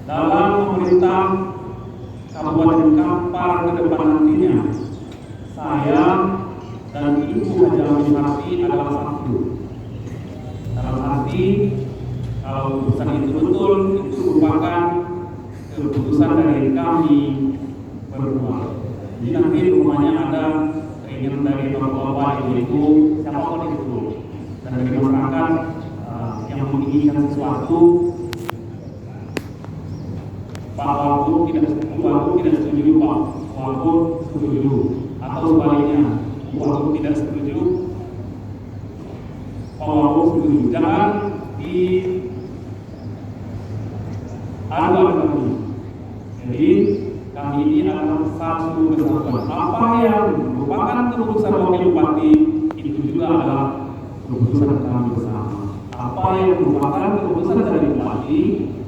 dalam memerintah Kabupaten Kampar ke depan nantinya, saya dan Ibu Haji Amin Harti adalah satu. Dalam arti, kalau keputusan itu betul, itu merupakan keputusan dari kami berdua. Jadi nanti rumahnya ada keinginan dari bapak-bapak, ibu-ibu, siapapun itu, dan dari masyarakat yang menginginkan sesuatu, Pak Wagub tidak setuju, Pak Wagub setuju, atau sebaliknya, Pak Wagub tidak setuju, Pak Wagub setuju. Jangan diadu kami. Jadi kami ini adalah satu kesatuan. Apa yang merupakan keputusan wakil bupati itu juga adalah keputusan kami bersama. Apa yang merupakan keputusan dari bupati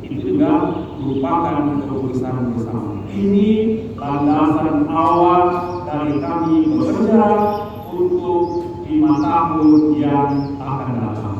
itu juga merupakan keputusan bersama. Ini landasan awal dari kami bekerja untuk 5 tahun yang akan datang.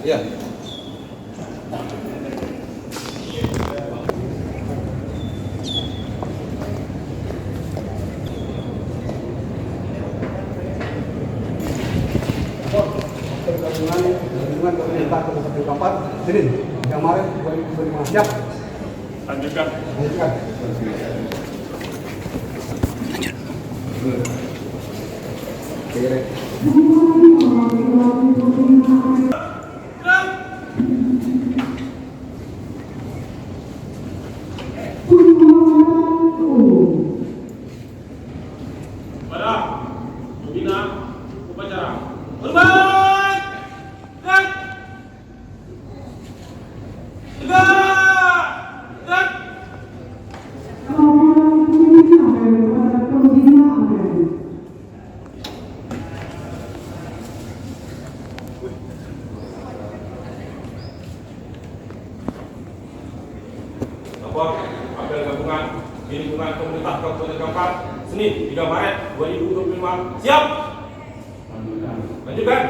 Ya. Gabungan pemerintah Kabupaten Kampar, sini, yang Maret 2025. Siap. Lanjutkan. Pada pembina upacara. Hormat! Gerak! Gerak! Apel gabungan di lingkungan pemerintah Kabupaten Kampar, Senin 3 Maret 2025. Siap. Lanjutkan.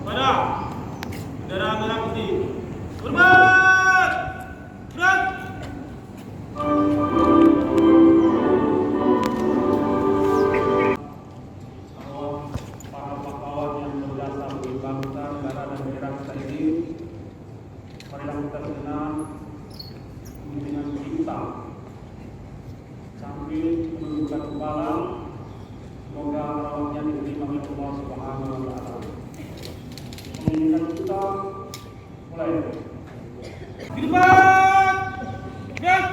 Pada kendaraan merah putih. Hormat! Gerak! Para pahlawan yang berjasa bagi bangsa, negara dan daerah kita ini, marilah kita senang dengan kita sambil menundukkan kepala. Semoga rawatnya diterima oleh Allah Subhanahu wa Ta'ala. Menginginkan kita mulai. Di depan! Gerak!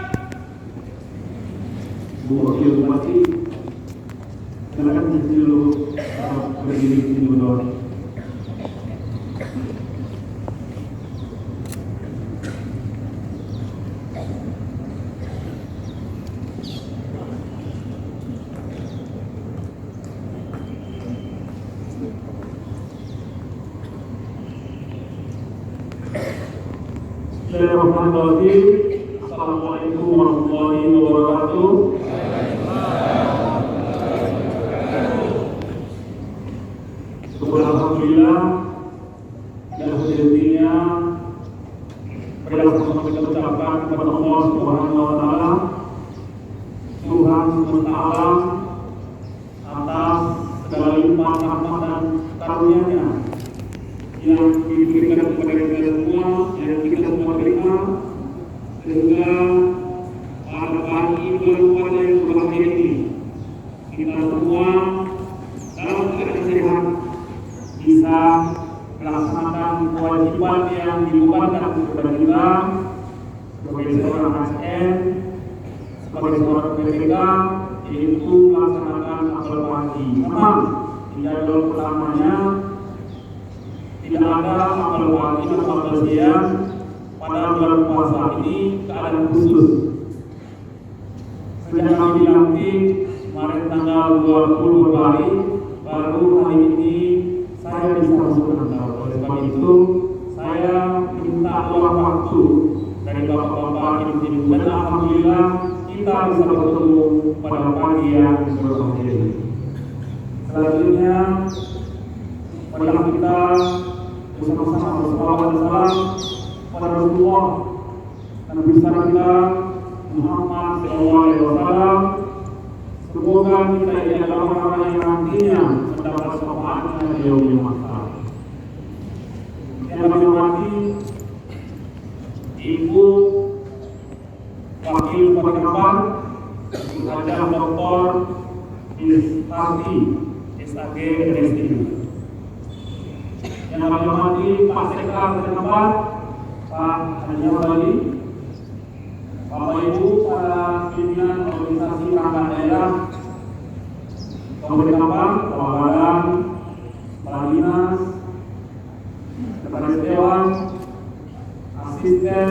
Bu Wakil Bupati, silakan dulu berdiri di bawah. Bismillahirrahmanirrahim. Assalamualaikum warahmatullahi wabarakatuh. Alhamdulillah, yang sejatinya sama kita ucapkan kepada Allah Subhanahu wa Ta'ala, Tuhan semesta alam, atas segala limpahan rahmat dan karunia-Nya yang diberikan kepada kita semua, yang kita semua terima, sehingga pada pagi bulan yang berbahagia ini kita semua dalam keadaan sehat bisa melaksanakan kewajiban yang dibebankan kepada kita sebagai seorang ASN, sebagai sebagai seorang PPK yaitu melaksanakan apel pagi. Memang di jadwal pertamanya tidak ada apel pagi atau apel siang pada bulan puasa ini, keadaan khusus. Sejak kami dilantik kemarin tanggal 20 Februari, baru hari ini saya bisa masuk kantor. Oleh sebab itu saya minta luang waktu dari bapak-bapak tim dan alhamdulillah kita bisa bertemu pada pagi yang berbahagia ini. Selanjutnya, marilah kita bersama-sama bersalawat dan salam pada Rasulullah dan besar kita Muhammad SAW. Semoga kita ini adalah orang-orang yang nantinya mendapat syafaatnya di yaumil mahsyar. Yang kami hormati Ibu Wakil Bupati Kampar, Haja Dr. Istarti SAG RSI. Yang kami hormati Pak Sekda Bupati Kampar, Pak Haji Bali, Bapak Ibu para pimpinan organisasi perangkat daerah Kabupaten Kampar, Kepala Badan, Kepala Dinas, Sekretaris Dewan, asisten,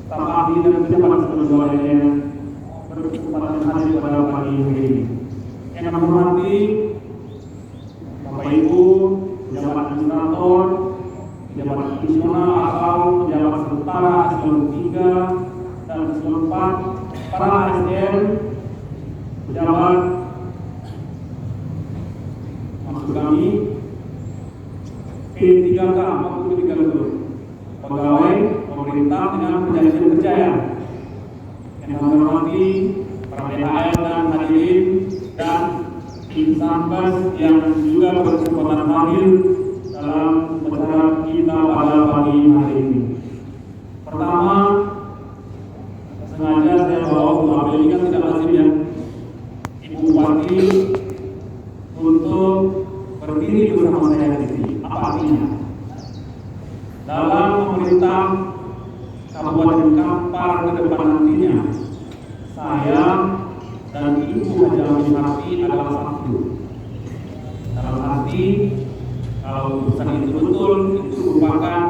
staf ahli dan pejabat seluruh lainnya berkesempatan hadir pada pagi ini. Yang kami hormati Bapak Ibu, pejabat administrator, pejabat fungsional atau pejabat sementara eselon 3 dan eselon 4, para ASN, pejabat maksud kami P3K, maksud P3K itu pegawai pemerintah dengan perjanjian kerja yang kami hormati para DHL dan hadirin dan insan pers yang juga berkesempatan hadir dalam acara kita pada pagi hari ini. Pertama, sengaja saya bawa Bu Abel ini kan tidak lazim ya, Ibu Bupati untuk berdiri bersama saya di sini. Apa artinya? Dalam pemerintah Kabupaten Kampar ke depan nantinya, saya dan Ibu Haja Aminarti adalah satu. Dalam arti kalau keputusan itu betul, itu merupakan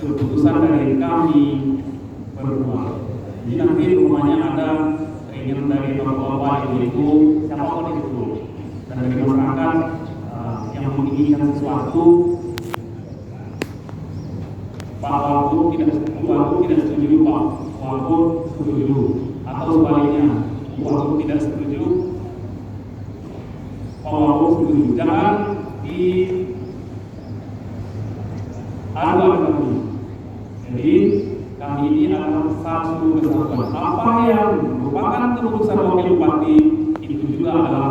keputusan dari kami berdua. Jadi nanti rumahnya ada keinginan dari bapak-bapak, ibu-ibu, siapapun itu, dan dari masyarakat yang menginginkan sesuatu, Pak Wagub tidak setuju, Pak Wagub setuju, atau sebaliknya, Pak Wagub tidak setuju, Pak Wagub setuju. Jangan di adu kami. Jadi kami ini adalah satu kesatuan. Apa yang merupakan keputusan wakil bupati itu juga adalah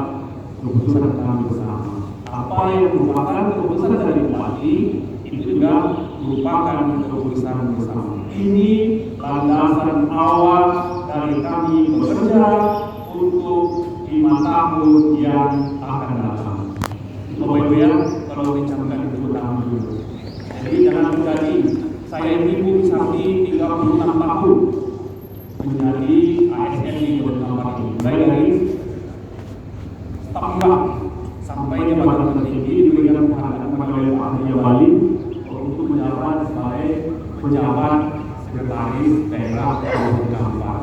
keputusan kami bersama. Apa yang merupakan keputusan dari bupati itu juga merupakan keputusan bersama. Ini landasan awal dari kami bekerja untuk 5 tahun yang akan datang. Bapak Ibu ya, kalau dicamkan itu pertama dulu. Jadi jangan menjadi saya ini Bu Sakti 36 tahun menjadi ASN di Kabupaten Kampar ini. Baik dari staf sampai jabatan tertinggi diberikan penghargaan oleh Pak Haji Bali untuk menjabat sebagai pejabat sekretaris daerah Kabupaten Kampar.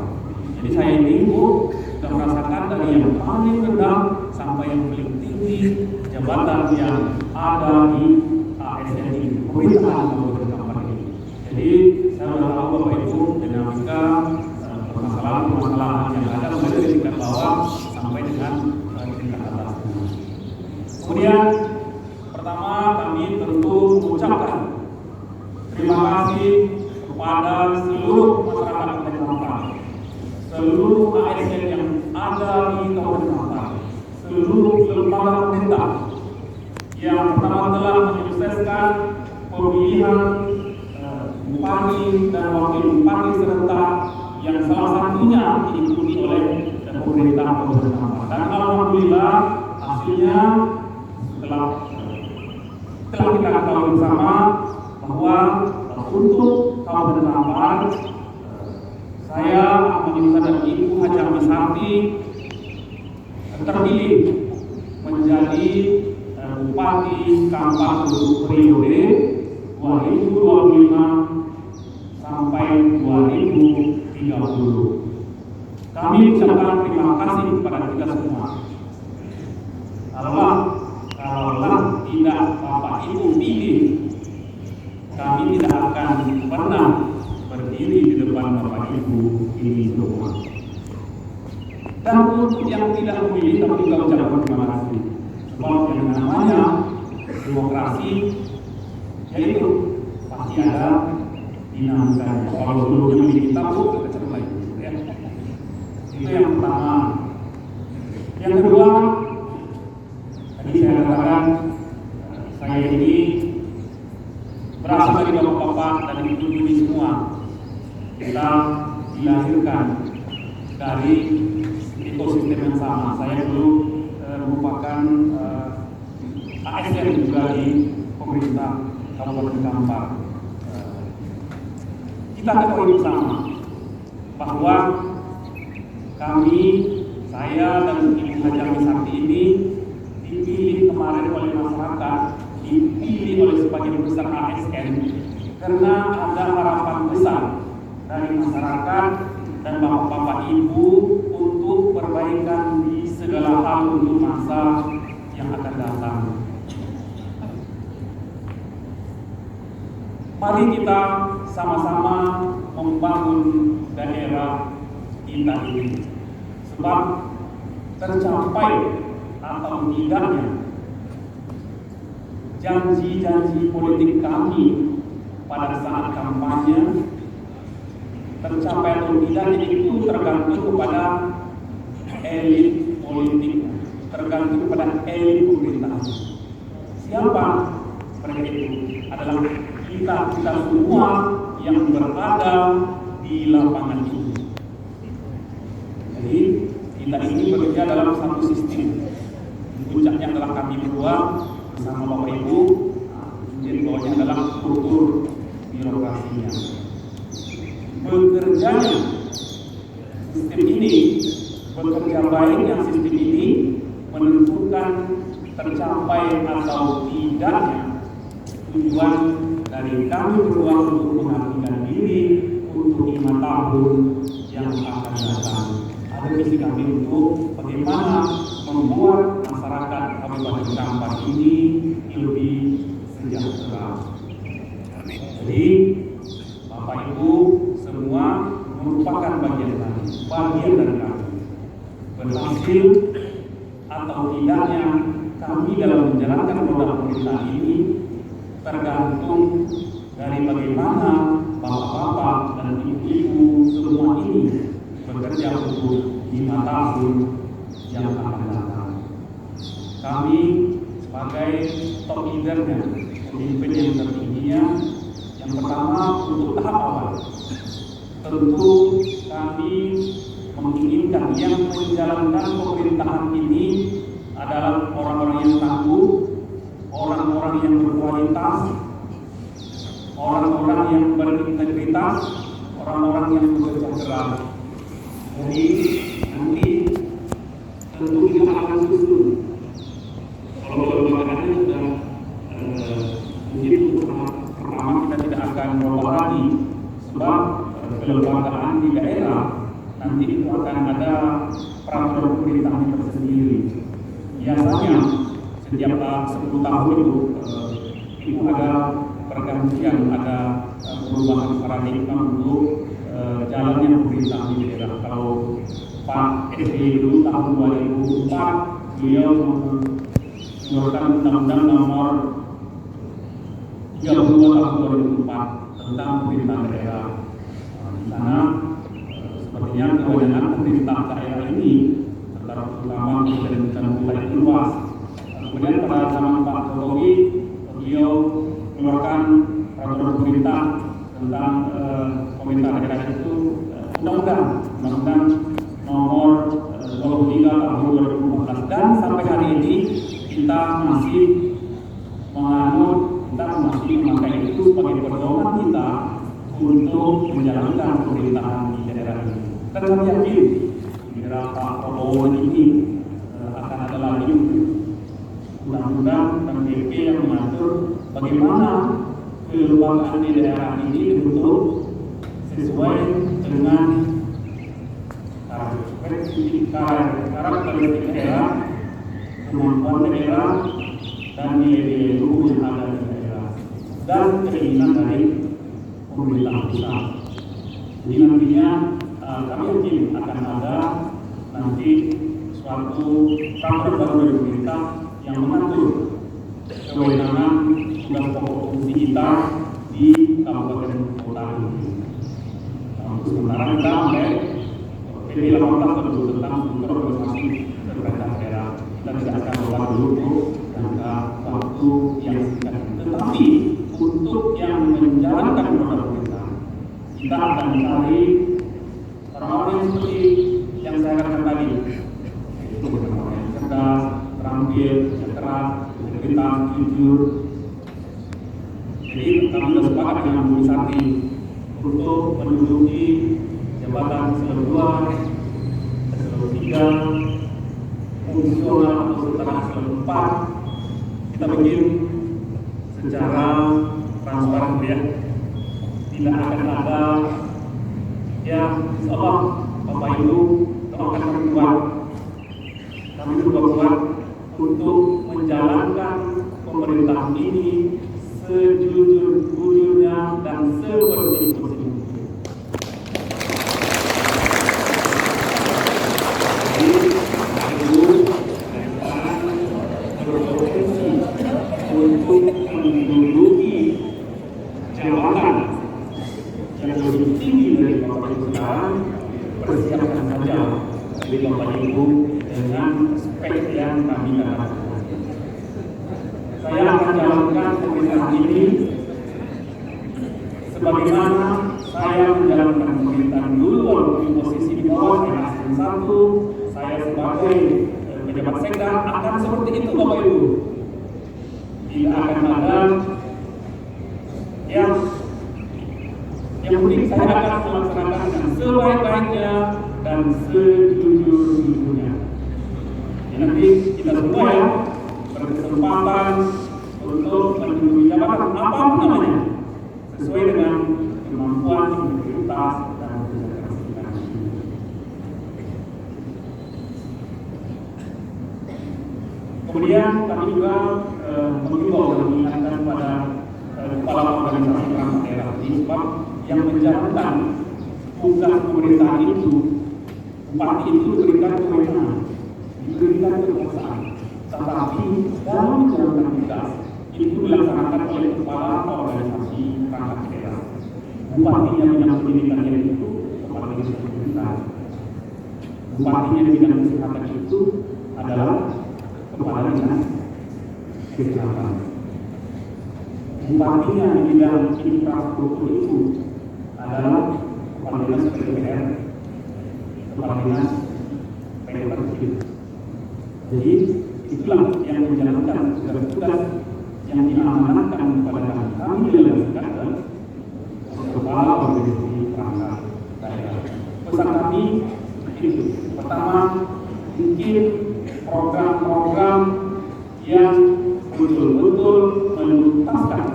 Jadi saya ini Bu sudah merasakan dari yang paling rendah sampai yang paling tinggi jabatan yang ada di ASN ini, pemerintahan Kabupaten Kampar ini. Jadi saya sudah tahu Bapak Ibu dinamika permasalahan yang ada mulai dari tingkat bawah sampai dengan tingkat atas. Kemudian pertama kami tentu mengucapkan terima kasih kepada seluruh masyarakat Kabupaten Kampar, seluruh ASN yang ada di Kabupaten Kampar, seluruh lembaga pemerintah yang pertama telah menyukseskan pemilihan bupati dan wakil bupati serentak yang salah satunya diikuti oleh pemerintah Kabupaten Kampar. Dan alhamdulillah hasilnya telah kita ketahui bersama bahwa untuk Kabupaten Kampar saya Pemirsa dan Ibu Haji Amisati terpilih menjadi Bupati Kampar untuk periode 2025 sampai 2030. Kami ucapkan terima kasih kepada kita semua. Kalau tidak Bapak Ibu pilih, kami tidak akan pernah berdiri di depan Bapak Ibu ini semua. Dan untuk yang tidak memilih, kami juga ucapkan terima kasih. Sebab yang namanya demokrasi, yaitu pasti ada dinamikanya. Kalau dulunya milih kita, kita lagi. Ya. Itu yang pertama. Yang kedua, tadi saya katakan saya ini berasal dari bapak-bapak dan ibu-ibu ini semua. Kita dilahirkan dari ekosistem yang sama. Saya dulu merupakan ASN juga di pemerintah Kabupaten Kampar. Kita ketahui bersama bahwa kami, saya dan Ibu Haji Amisati ini dipilih kemarin oleh masyarakat, dipilih oleh sebagian besar ASN karena ada harapan besar dari masyarakat dan bapak-bapak ibu untuk perbaikan di segala hal untuk masa yang akan datang. Mari kita sama-sama membangun daerah kita ini, sebab tercapai atau tidaknya janji-janji politik kami pada saat kampanye, tercapai atau tidaknya itu tergantung kepada elit politik, tergantung kepada elit pemerintahan. Siapa mereka itu? Adalah kita semua yang berada di lapangan ini. Jadi kita ini bekerja dalam satu sistem. Puncaknya adalah kami berdua bersama Bapak Ibu, jadi bawahnya adalah struktur birokrasinya. Bekerjanya sistem ini, bekerja baiknya sistem ini menentukan tercapai atau tidaknya tujuan dari kami berdua untuk mengabdikan diri untuk 5 tahun yang akan datang. Ada visi kami untuk bagaimana membuat masyarakat Kabupaten Kampar ini lebih sejahtera. Jadi Bapak Ibu semua merupakan bagian dari kami. Berhasil atau tidaknya kami dalam menjalankan roda pemerintahan ini tergantung dari bagaimana bapak-bapak dan ibu-ibu semua ini bekerja untuk 5 tahun yang akan datang. Kami sebagai top leadernya, pemimpin yang tertingginya, yang pertama untuk tahap awal, tentu kami menginginkan yang menjalankan pemerintahan ini adalah orang-orang yang tangguh, orang-orang yang berkualitas, orang-orang yang berintegritas, orang-orang yang bekerja keras. Jadi nanti tentu kita akan susun. Kalau kelembagaannya sudah mungkin untuk pertama kita tidak akan merubah lagi, sebab kelembagaan di daerah nanti itu akan ada peraturan pemerintahnya tersendiri. Biasanya setiap 10 tahun itu ada pergantian, ada perubahan paradigma untuk jalannya pemerintahan di daerah. Kalau Pak SBY dulu tahun 2004 beliau mengeluarkan undang-undang nomor 32 tahun 2004 tentang pemerintahan daerah. Di sana sepertinya kewenangan pemerintah daerah ini terutama dan mulai luas. Kemudian pada zaman Pak Jokowi beliau mengeluarkan peraturan pemerintah tentang pemerintah daerah itu undang-undang nomor 23 tahun 2014, dan sampai hari ini kita masih memakai itu sebagai pedoman kita untuk menjalankan pemerintahan di daerah ini. Dan kami yakin kira Pak Prabowo ini akan ada lagi undang-undang dan PP yang mengatur bagaimana kelembagaan di daerah ini dibentuk sesuai dengan karakteristik daerah, kemampuan daerah, dan nilai-nilai luhur yang ada di daerah, dan keinginan dari pemerintah pusat. Jadi nantinya kami yakin akan ada nanti suatu peraturan baru dari pemerintah yang mengatur kewenangan tugas pokok fungsi kita di kabupaten kota ini. Untuk sementara kita PP 18 tentang struktur organisasi pemerintah daerah dan tidak akan lupa dulu jangka waktu yang singkat. Tetapi untuk yang menjalankan program pemerintah, kita akan mencari orang-orang yang seperti yang saya katakan tadi, yaitu orang yang cerdas, terampil, sejahtera, integritas, jujur. Jadi kami sudah sepakat dengan Bu Sati untuk menduduki jabatan eselon 2, eselon 3, fungsional atau setara eselon 4. Kita bikin secara transparan ya. Tidak akan ada yang insya Bapak Ibu akan berbuat. Kami juga buat untuk menjalankan pemerintahan ini sejujur-jujurnya dan sebersih-bersihnya. Berpotensi untuk menduduki jabatan yang lebih tinggi dari Bapak Ibu sekarang, persiapkan saja dari Bapak Ibu dengan spek yang kami katakan. Saya akan jalankan pemerintahan ini sebagaimana saya menjalankan pemerintahan dulu walaupun di posisi di bawah Asn 1, saya sebagai pejabat sekda akan seperti itu Bapak Ibu. Tidak akan ada yang penting saya akan melaksanakan dengan sebaik-baiknya dan sejujur-jujurnya. Nanti kita semua ya berkesempatan untuk menduduki jabatan apapun namanya sesuai dengan kemampuan, integritas, dan kecerdasan kita. Kemudian kami juga mengimbau dan mengingatkan kepada kepala organisasi perangkat daerah ini sebab yang menjalankan tugas pemerintahan itu, bupati itu diberikan kewenangan, diberikan kekuasaan, tetapi dalam menjalankan tugas itu dilaksanakan oleh kepala organisasi perangkat daerah. Bupatinya bidang pendidikannya itu kepala dinas pendidikan. Bupatinya bidang kesehatan itu adalah kepala dinas kesehatan. Bupatinya di bidang infrastruktur itu adalah kepala dinas PUPR, kepala dinas PUPR. Jadi itulah yang menjalankan tugas-tugas yang diamanatkan kepada kami delegasikan ke kepala organisasi perangkat daerah. Pesan kami itu pertama, bikin program-program yang betul-betul menuntaskan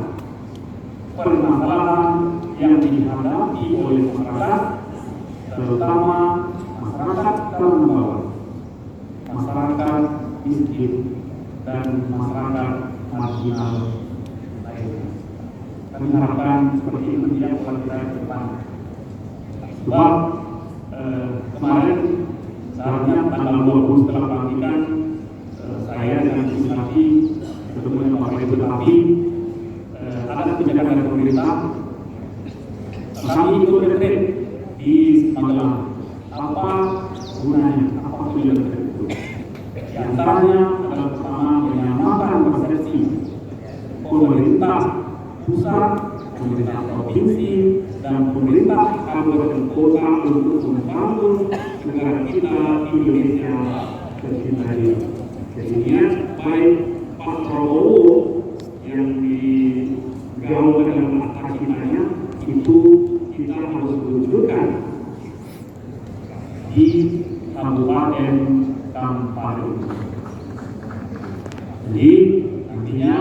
permasalahan yang dihadapi oleh masyarakat, terutama masyarakat kalangan bawah, masyarakat miskin, dan masyarakat marginal lainnya. Kami harapkan seperti itu yang akan kita ke depan. Sebab kemarin seharusnya tanggal 20 setelah pelantikan saya dengan Bu Sati bertemu dengan Bapak Ibu, tetapi ada kebijakan dari pemerintah. Kami ikut retret di Magelang. Apa gunanya? Apa tujuan retret itu? Di antaranya adalah pertama menyamakan persepsi pemerintah pusat, pemerintah provinsi, dan pemerintah kabupaten kota untuk membangun negara kita Indonesia tercinta ini. Jadi baik Pak Prabowo yang digaungkan dalam akta cintanya itu kita harus tunjukkan Kabupaten Kampar. Jadi nantinya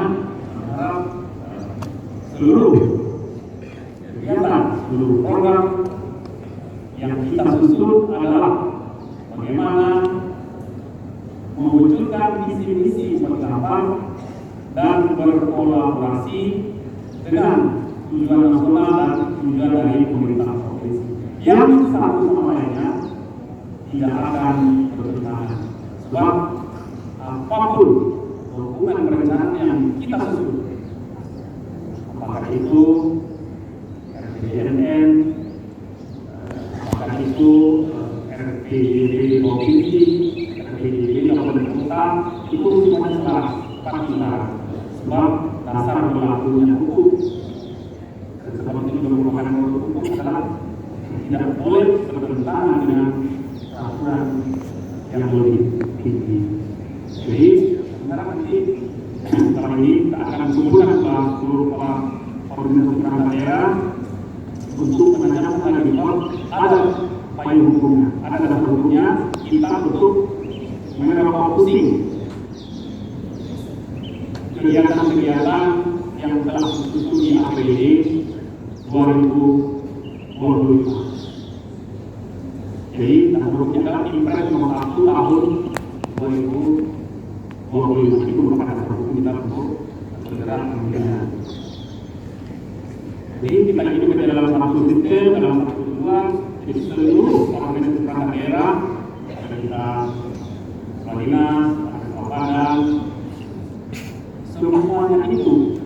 seluruh kegiatan, seluruh program yang kita susun adalah bagaimana mewujudkan visi-misi Kampar dan berkolaborasi dengan tujuan nasional dan tujuan dari pemerintah provinsi. Yang satu sama lainnya tidak akan bertentangan, sebab apapun dokumen perencanaan yang kita susun, apakah itu RPJMN, apakah itu RPJMD provinsi, RPJMD kabupaten kota, itu semuanya salah, pasti salah. Sebab dasar berlakunya hukum, dan sebab itu juga merupakan hukum adalah tidak boleh bertentangan dengan peraturan yang lebih tinggi. Jadi sekarang nanti setelah ini kita akan kumpulkan seluruh kepala koordinasi perangkat daerah untuk menanyakan lagi bahwa ada payung hukumnya, ada dasar hukumnya, kita untuk merefocusing kegiatan-kegiatan yang telah disusun di APBD 2025. Jadi dasar hukumnya adalah Impres nomor 1 tahun 2025. Itu merupakan dasar hukum kita untuk bergerak kemudian. Jadi kita hidup di dalam satu sistem, dalam satu tujuan. Jadi seluruh organisasi perangkat daerah, ada kita Dinas, ada Kabupaten, semuanya itu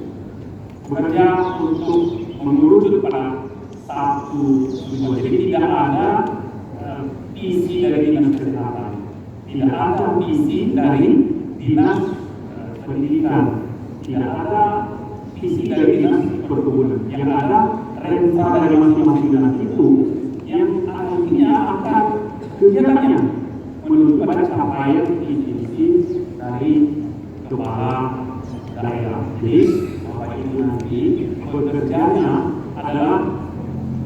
bekerja untuk mengerucut pada satu tujuan. Jadi tidak ada visi dari dinas kesehatan, tidak ada visi dari dinas pendidikan, tidak ada visi dari dinas perkebunan. Yang ada rensa dari masing-masing dinas itu yang akhirnya akan kegiatannya menuju pada capaian visi dari kepala daerah. Jadi Bapak Ibu nanti bekerjanya adalah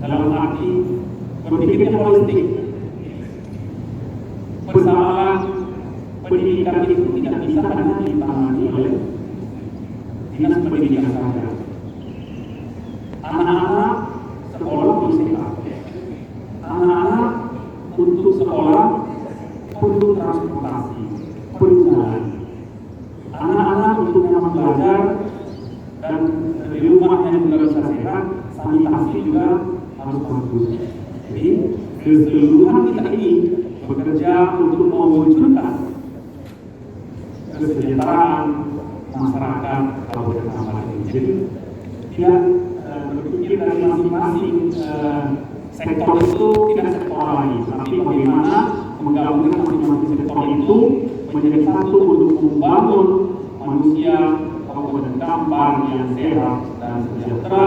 dalam arti berpikirnya holistik. Persoalan pendidikan itu tidak bisa hanya ditangani oleh dinas pendidikan saja. Anak-anak sekolah untuk sehat, anak-anak untuk sekolah perlu transportasi, perlu jalan, anak-anak untuk nyaman belajar dan di rumahnya juga bisa sehat, sanitasi juga harus bagus. Jadi keseluruhan kita ini bekerja untuk mewujudkan kesejahteraan masyarakat Kabupaten Kampar ini. Jadi tidak berpikir dari masing-masing sektor itu tidak sektor lagi, tapi bagaimana menggabungkan masing-masing sektor itu menjadi satu untuk membangun manusia Kabupaten Kampar yang sehat dan sejahtera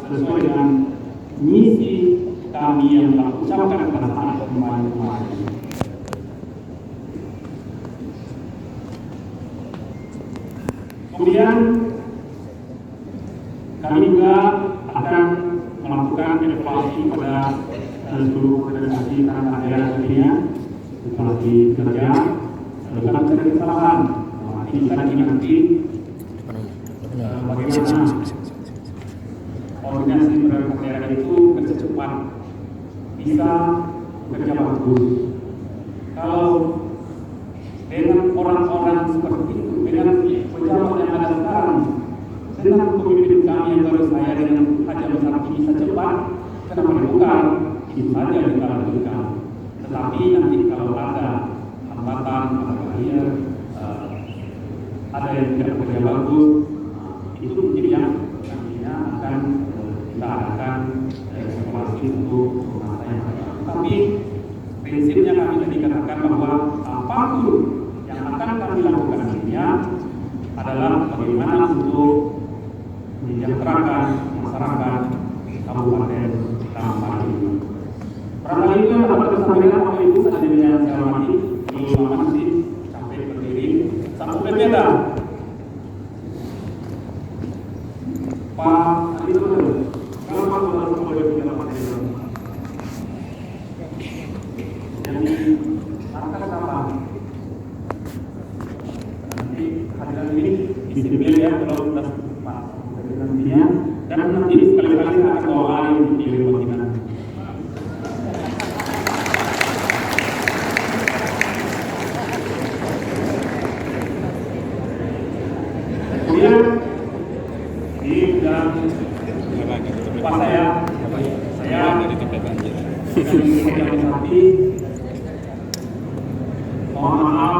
sesuai dengan misi kami yang telah ucapkan pada saat kemarin. Kemudian kami juga akan melakukan evaluasi pada seluruh organisasi perangkat daerah dunia, evaluasi kerja, bukan mencari kesalahan. Kita nanti bagaimana organisasi perangkat daerah itu cepat bisa bekerja bagus. Kalau dengan orang-orang seperti itu, dengan pejabat yang ada sekarang, dengan pemimpin kami yang baru saya dengan Haji Besar bisa cepat, kenapa bukan? Itu saja kita lakukan. Tetapi nanti kalau ada hambatan, ada barrier, ada yang tidak bekerja bagus, itu mungkin yang nantinya akan kita akan evaluasi untuk masa yang akan. Tapi prinsipnya kami tadi katakan bahwa apapun yang akan kami lakukan nantinya adalah bagaimana untuk mensejahterakan masyarakat Kabupaten Kampar ini. Barangkali itu yang dapat disampaikan oleh Ibu hadirin yang saya hormati. Belum lama sih sampai berdiri. Satu berbeda. Pak Adi Nur, kalau Pak baru boleh bicara Pak Adi Nur. Jadi disiplin ya kalau kita Pak nantinya, dan nanti sekali-kali kita akan bawa air untuk dilewati nanti. Kemudian di dalam pas saya dengan sapi mohon maaf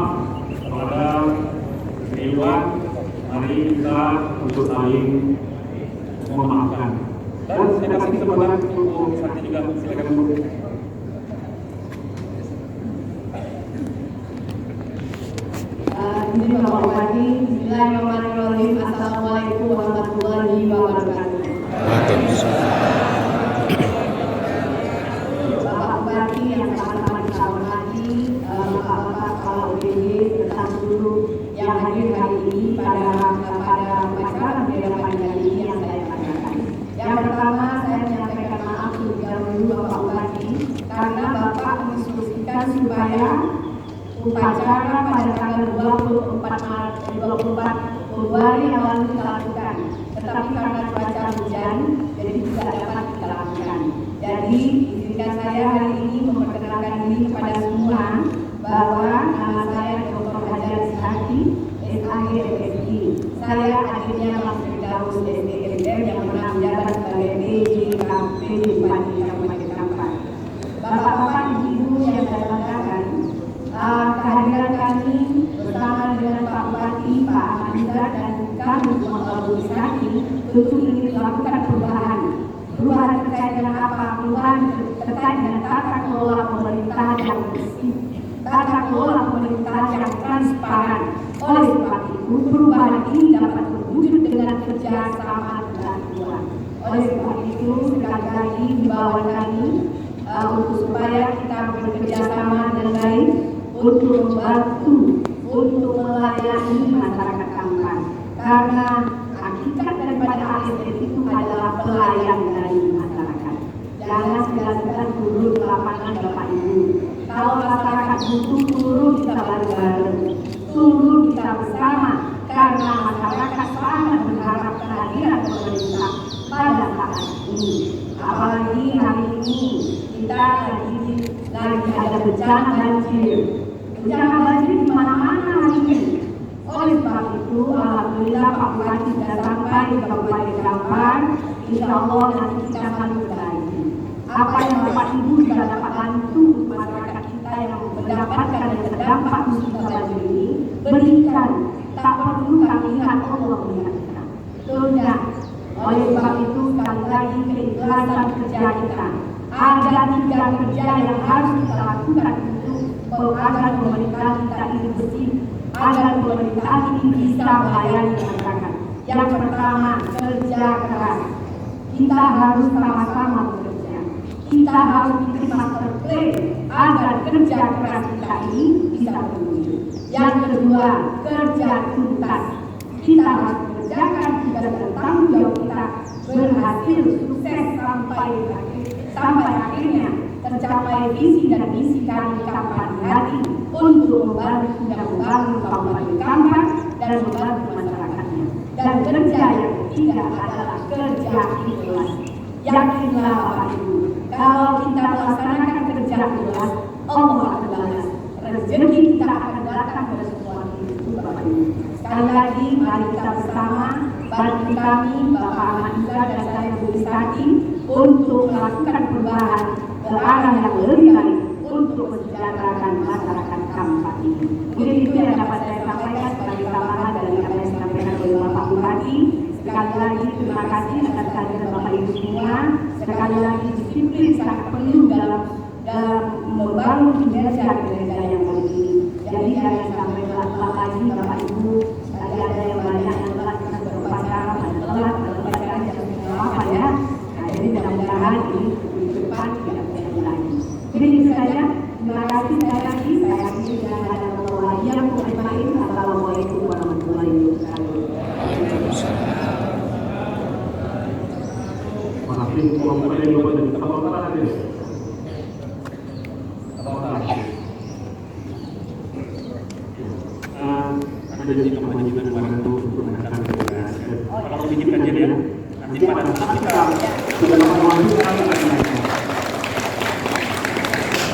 kepada Dewan, mari kita untuk saling memaafkan. Dan saya kasih kesempatan untuk saksi juga, silakan dulu. Bapak Bupati, Bismillahirrahmanirrahim. Assalamualaikum warahmatullahi wabarakatuh. Bapak Bupati yang sama-sama kita hormati, Bapak-bapak Kepala OPD serta seluruh yang hadir hari ini pada acara bendera pagi hari ini yang saya banggakan. Yang pertama saya menyampaikan maaf terlebih dahulu Bapak Bupati karena Bapak menginstruksikan supaya upacara pada tanggal 24 Februari yang lalu kita lakukan, tetapi karena cuaca hujan jadi tidak dapat kita lakukan. Jadi izinkan saya hari ini memperkenalkan diri kepada semua bahwa nama saya Dr. Hajar Sihaki, SAG FSI. Saya adiknya Mas Firdaus SDMR yang pernah menjabat sebagai DJKP Bupati Kabupaten Kampar. Bapak-bapak, ibu-ibu yang saya banggakan, kehadiran kami bersama dengan Pak Bupati, Pak Ahmad dan kami Bapak Sihaki tentu ingin melakukan perubahan terkait dengan apa? Perubahan terkait dengan tata kelola pemerintahan yang bersih, tata kelola pemerintahan yang transparan. Oleh sebab itu, perubahan ini dapat terwujud dengan kerjasama dan kuat. Oleh sebab itu, sekali lagi himbauan kami untuk supaya kita bekerja sama dengan baik untuk membantu, untuk melayani masyarakat Kampar. Karena hakikat daripada ASN itu adalah pelayan dari masyarakat. Jangan segala-segala turun ke lapangan Bapak Ibu. Kalau masyarakat butuh turun kita bareng-bareng, turun kita bersama. Karena masyarakat sangat berharap kehadiran pemerintah pada saat ini. Apalagi hari ini kita lagi ada bencana banjir. Bencana banjir di mana-mana hari ini. Oleh sebab itu, alhamdulillah Pak Bupati sudah sampai di Kabupaten Kampar. Insya Allah nanti kita bantu lagi. Apa yang Bapak Ibu sudah dapat bantu masyarakat kita yang mendapatkan dan terdampak musibah banjir ini, berikan. Tak perlu kami lihat, Allah melihat kita. Sudah. Oleh sebab itu sekali lagi keikhlasan kerja kita. Ada 3 kerja yang harus kita lakukan untuk agar pemerintahan kita ini bersih, agar pemerintahan ini bisa melayani masyarakat. Yang pertama, kerja keras. Kita harus sama-sama bekerja. Kita harus bikin master plan agar kerja keras kita ini bisa terwujud. Yang kedua, kerja tuntas. Kita harus mengerjakan tugas dan tanggung jawab kita berhasil sukses sampai akhirnya tercapai visi dan misi kami Kampar Hati untuk membantu dan membangun Kabupaten Kampar dan membantu masyarakatnya. Dan kerja yang ketiga adalah kerja ikhlas. Yakinlah Bapak Ibu, kalau kita melaksanakan kerja ikhlas, Allah akan balas. Rezeki kita akan datang pada semua itu Bapak Ibu. Sekali lagi, mari kita bersama bantu kami, Bapak Ahmad dan saya Bu Sihaki untuk melakukan perubahan ke arah yang lebih baik untuk mensejahterakan masyarakat Kampar ini. Mungkin itu yang dapat saya sampaikan sebagai tambahan dari apa yang disampaikan oleh Bapak Bupati. Sekali lagi terima kasih atas kehadiran Bapak Ibu semua. Sekali lagi disiplin sangat perlu dalam membangun kinerja yang baik ini. Jadi jangan sampai lagi Bapak Ibu, tadi ada yang banyak yang telah kita berupacara, telat berupacara jam 8 ya. Nah, jadi mudah-mudahan ini di depan tidak terjadi lagi. Jadi itu saja. Terima kasih sekali lagi. Saya akhiri dengan ada yang mengucapkan Assalamualaikum warahmatullahi wabarakatuh. Terima kasih. Kalau boleh dibuat apa lagi? Ada jadi kewajiban para guru untuk menghadap ya. Nanti pada saat kita sudah mengajukan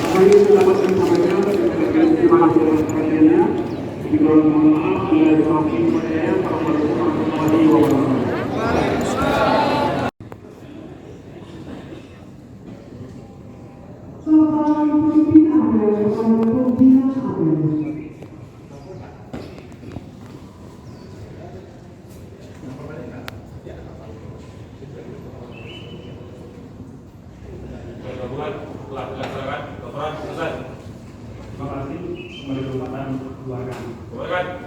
kami dapat menyampaikan terima kasih atas perhatiannya. Juga mohon maaf bila disebabkan saya Assalamualaikum warahmatullahi wabarakatuh. Gabungan telah dilaksanakan. Laporan selesai. Terima kasih. Kembali ke kesempatan keluarga. Kembalikan.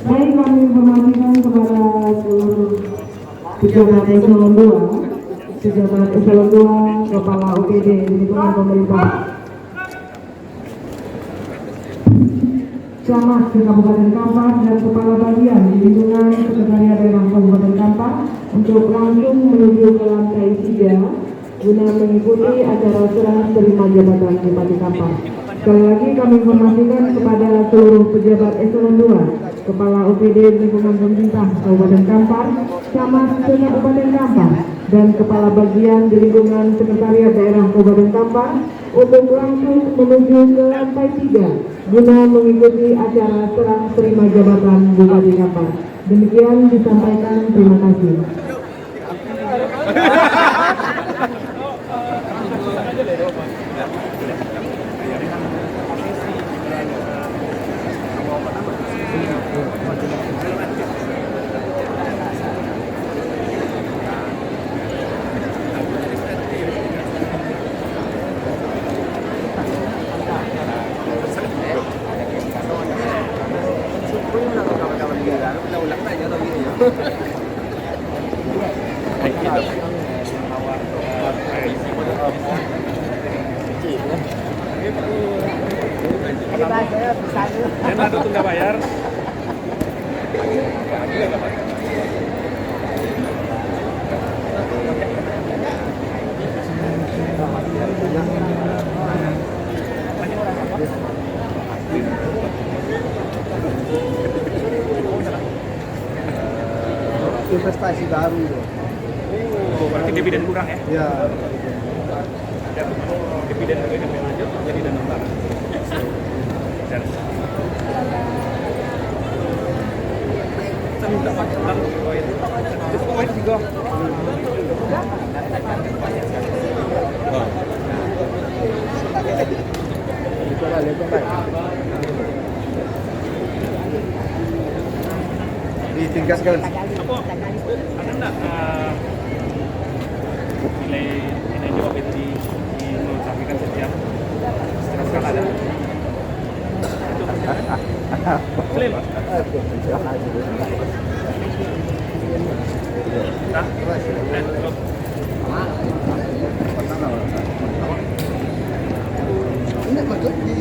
Baik, kami informasikan kepada seluruh pejabat eselon 2, Kepala OPD lingkungan pemerintah, Camat di Kabupaten Kampar dan Kepala Bagian di lingkungan Sekretariat Daerah Kabupaten Kampar untuk langsung menuju ke lantai 3 guna mengikuti acara serah terima jabatan Bupati Kampar. Sekali lagi kami informasikan kepada seluruh pejabat eselon 2, Kepala OPD lingkungan pemerintah Kabupaten Kampar, Camat Kabupaten Kampar, dan Kepala Bagian di lingkungan Sekretariat Daerah Kabupaten Kampar untuk langsung menuju ke lantai 3 guna mengikuti acara serah terima jabatan Bupati Kampar. Demikian disampaikan, terima kasih. Enak tuh nggak bayar. Investasi baru itu. Oh, berarti dividen kurang ya? Ya. Dividen lanjut jadi dana utama. Kita minta pakai uang koin. Itu koin juga. Ditingkatkan. Apa? Ada enggak nilai job itu disampaikan setiap setelah ada? Klaim. Ini betul di